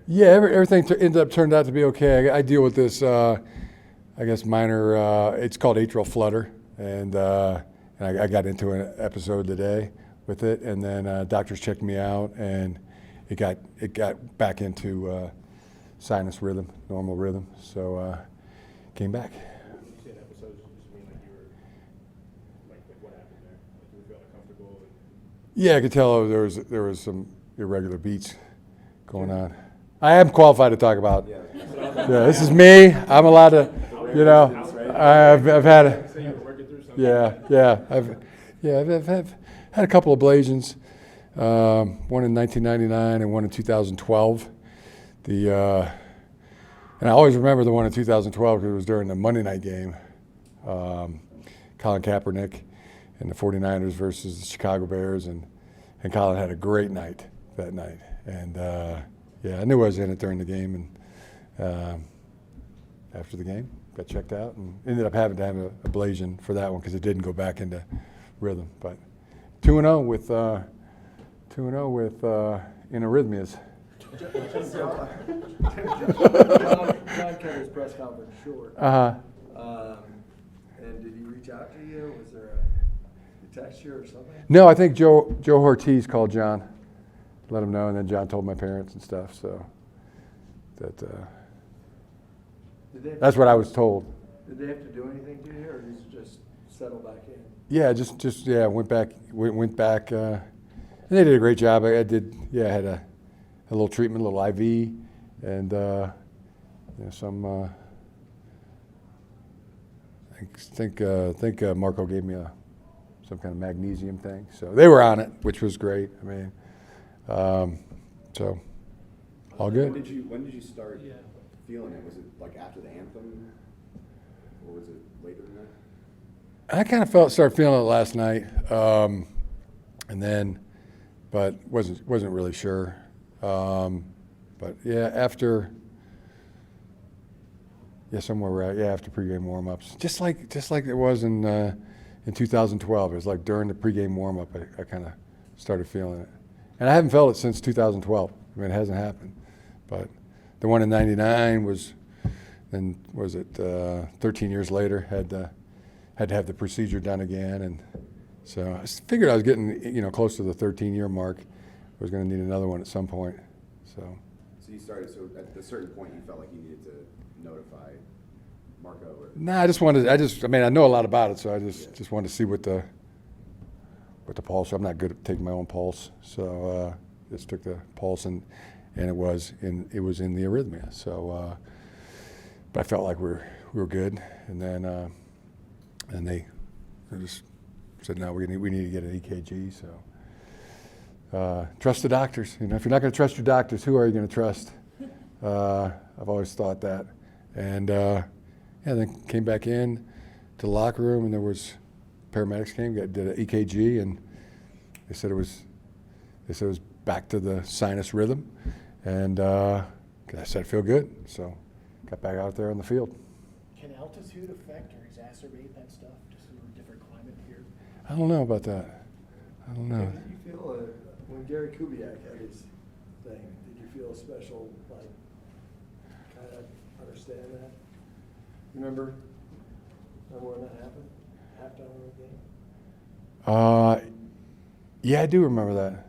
Yeah, everything turned out to be okay. I deal with this, I guess, minor. It's called atrial flutter, and I got into an episode today with it, and then doctors checked me out, and it got back into sinus rhythm, normal rhythm. So came back. When you say an episode, does it just mean like you were like what happened there? Like you were feeling uncomfortable? Yeah, I could tell there was some irregular beats going on. I am qualified to talk about. Yeah, this is me. I'm allowed to, I've had I've had a couple of ablations, one in 1999 and one in 2012. And I always remember the one in 2012 because it was during the Monday night game, Colin Kaepernick and the 49ers versus the Chicago Bears, and Colin had a great night that night, and I knew I was in it during the game, and after the game, got checked out, and ended up having to have an ablation for that one because it didn't go back into rhythm. But 2-0 with in arrhythmias. John kept his press conference short. And did he reach out to you? Was there a text you or something? No, I think Joe Ortiz called John, let him know, and then John told my parents and stuff. So that's what I was told. Did they have to do anything to you, or did you just settle back in? Yeah, just went back, and they did a great job. I had a little treatment, a little IV, and some. I think Marco gave me some kind of magnesium thing. So they were on it, which was great. I mean, so all good. When did you start feeling it? Was it like after the anthem, or was it later than that? I kind of started feeling it last night, and then, but wasn't really sure. But yeah, after after pregame warm-ups, just like it was in 2012. It was like during the pregame warm-up, I kind of started feeling it, and I haven't felt it since 2012. I mean, it hasn't happened, but the one in '99 was 13 years later, had to have the procedure done again, and so I figured I was getting close to the 13-year mark. I was going to need another one at some point. So you started. So at a certain point, you felt like you needed to notify Marco. Nah, I know a lot about it, so I just wanted to see what the pulse. I'm not good at taking my own pulse, so just took the pulse, and it was in the arrhythmia. So, but I felt like we were good, and then they just said, no, we need to get an EKG. So. Trust the doctors. If you're not going to trust your doctors, who are you going to trust? I've always thought that. And then came back in to the locker room, and there was paramedics came, did an EKG, and they said it was back to the sinus rhythm. And I said, I feel good. So got back out there on the field. Can altitude affect or exacerbate that stuff? Just in a different climate here. I don't know about that. I don't know. Did you feel when Gary Kubiak had his thing, did you feel a special, like, kind of understand that? Remember when that happened? Halftime of the game? Yeah, I do remember that.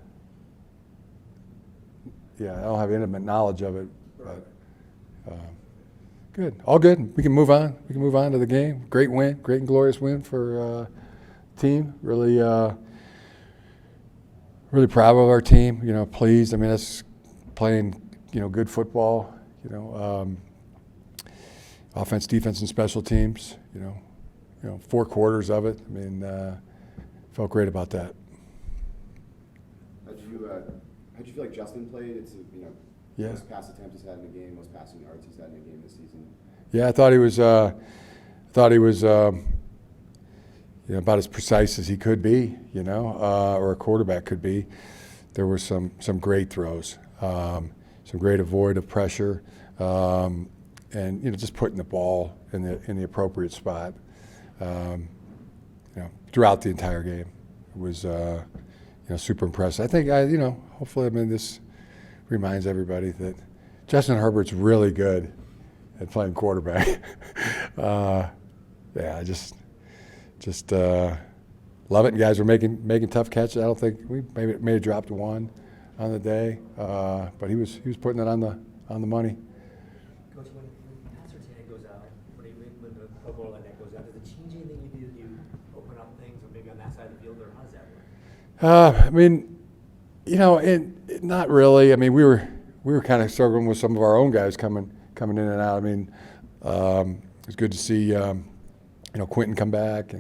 Yeah, I don't have intimate knowledge of it, but good. All good. We can move on. We can move on to the game. Great win. Great and glorious win for team. Really proud of our team. Pleased. I mean, that's playing, good football. Offense, defense, and special teams. 4 quarters of it. I mean, felt great about that. How'd you feel like Justin played? It's Yeah. Most pass attempts he's had in a game, most passing yards he's had in a game this season. Yeah, I thought he was about as precise as he could be, or a quarterback could be. There were some great throws, some great avoid of pressure, and just putting the ball in the appropriate spot. Throughout the entire game, it was super impressive. I think hopefully, this reminds everybody that Justin Herbert's really good at playing quarterback. Yeah, I just love it. And guys were making tough catches. I don't think we may have dropped one on the day, but he was putting it on the money. Coach, when Pat Surtain goes out, when the Pro Bowl like that goes out, does it change anything you do? Do you open up things, or maybe on that side of the field, or how does that work? I mean, not really. I mean, we were kind of struggling with some of our own guys coming in and out. I mean, it was good to see Quentin come back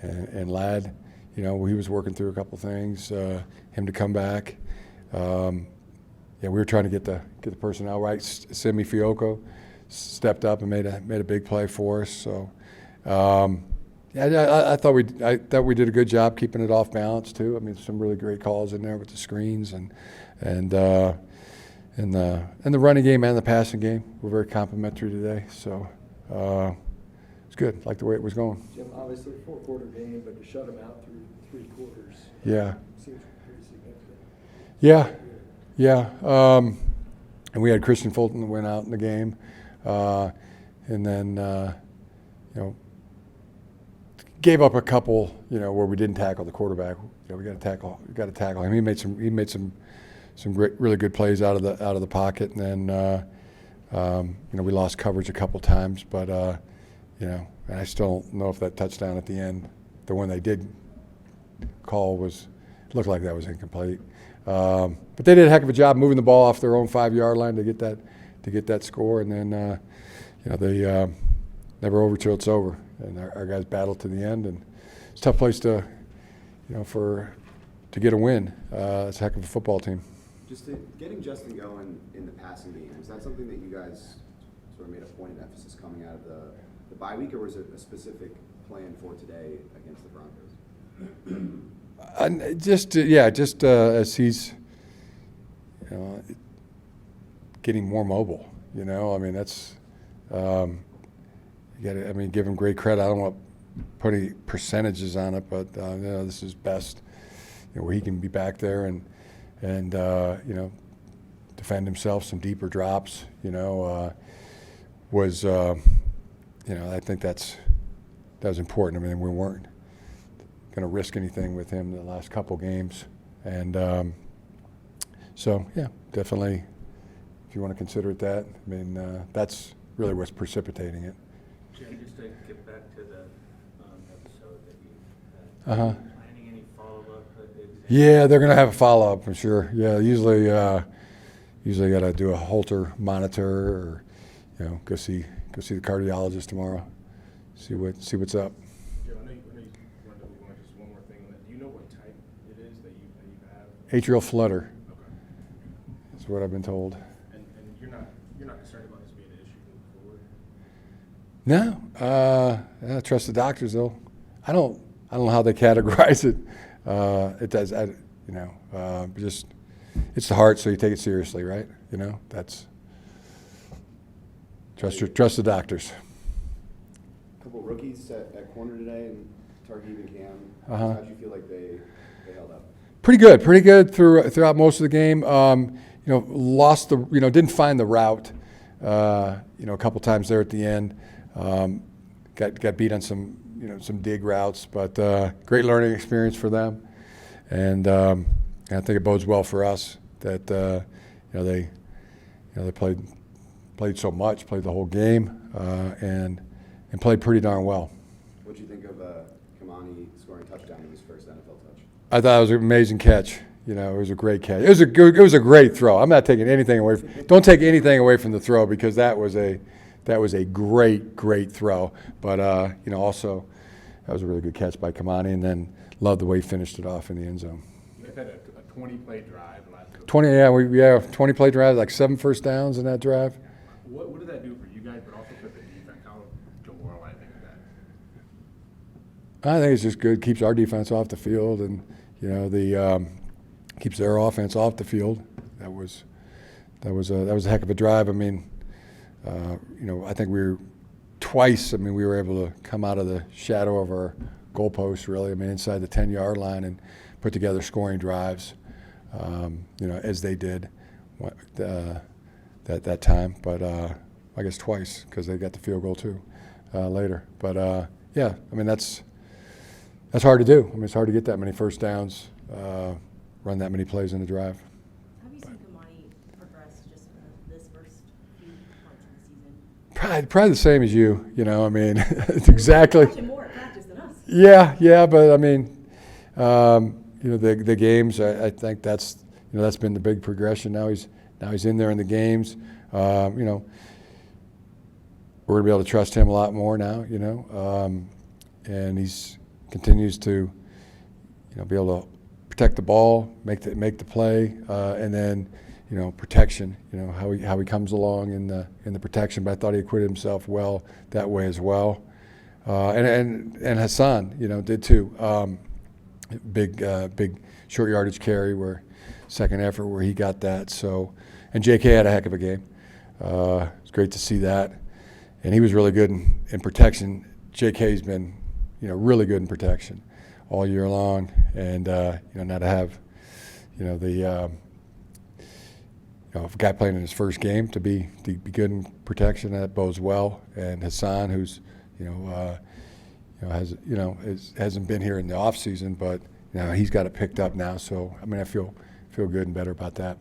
and Ladd. He was working through a couple things. Him to come back. We were trying to get the personnel right. Simi Fioco stepped up and made a big play for us. So, I thought we did a good job keeping it off balance too. I mean, some really great calls in there with the screens and the running game and the passing game were very complimentary today. So it's good. Like the way it was going. Jim, obviously 4-quarter game, but to shut them out through 3 quarters. Yeah. Seems pretty significant. Yeah. And we had Christian Fulton that went out in the game, and then gave up a couple, where we didn't tackle the quarterback. We got to tackle him. He made some great, really good plays out of the pocket, and then we lost coverage a couple times, but and I still don't know if that touchdown at the end, the one they did call, looked like that was incomplete. But they did a heck of a job moving the ball off their own 5-yard line to get that score, and then they never over till it's over, and our guys battled to the end, and it's a tough place to get a win. It's a heck of a football team. Just getting Justin going in the passing game, is that something that you guys sort of made a point of emphasis coming out of the bye week, or was it a specific plan for today against the Broncos? Just as he's getting more mobile, I mean, that's give him great credit. I don't want to put any percentages on it, but this is best, where he can be back there and defend himself. Some deeper drops, I think that was important. I mean, we weren't going to risk anything with him the last couple games, and definitely, if you want to consider it that, I mean, that's really what's precipitating it. Jim, just to get back to the episode that you had, planning any follow-up? Yeah, they're going to have a follow-up for sure. Yeah, usually got to do a Holter monitor, or go see the cardiologist tomorrow, see what's up. Jim, I know you wanted to move on. Just one more thing on that. Do you know what type it is that you have? Atrial flutter. Okay. That's what I've been told. And you're not concerned about this being an issue moving forward? No, I trust the doctors though. I don't know how they categorize it. It does, just it's the heart, so you take it seriously, right? That's trust the doctors. A couple rookies at corner today, and Targeeb and Cam. Uh-huh. How'd you feel like they held up? Pretty good throughout most of the game. Lost didn't find the route. A couple times there at the end. Got beat on some dig routes, but great learning experience for them, and I think it bodes well for us that they played so much, played the whole game, and played pretty darn well. What'd you think of Kamani scoring a touchdown in his first NFL touch? I thought it was an amazing catch. It was a great catch. It was a great throw. I'm not taking anything away. Don't take anything away from the throw, because that was a great throw. But also that was a really good catch by Kamani, and then loved the way he finished it off in the end zone. They've had a 20-play drive last couple. 20-play drive, like 7 first downs in that drive. What did that do for you guys, but also for the defense? How demoralizing is that? I think it's just good. Keeps our defense off the field, and keeps their offense off the field. That was a heck of a drive. I mean, I think we were able to come out of the shadow of our goalpost, really. I mean, inside the 10-yard line, and put together scoring drives, as they did. They that time, but I guess twice because they got the field goal too later. But yeah, I mean that's hard to do. I mean it's hard to get that many first downs, run that many plays in a drive. Have you seen Kamani progress just in this first few months of the season? Probably the same as you. You know, I mean it's exactly. Watching more at practice than us. Yeah, but I mean, you know, the games. I think that's that's been the big progression. Now he's in there in the games. You know, we're gonna be able to trust him a lot more now. You know, and he's continues to be able to protect the ball, make the play, and then protection. You know how he comes along in the protection. But I thought he acquitted himself well that way as well. And Hassan, did too. Big short yardage carry where second effort where he got that. So, and J.K. had a heck of a game. It's great to see that, and he was really good in protection. J.K.'s been, really good in protection all year long, and now to have, the a guy playing in his first game to be good in protection, that bodes well. And Hassan, who's hasn't been here in the off season, but he's got it picked up now. So I mean, I feel good and better about that.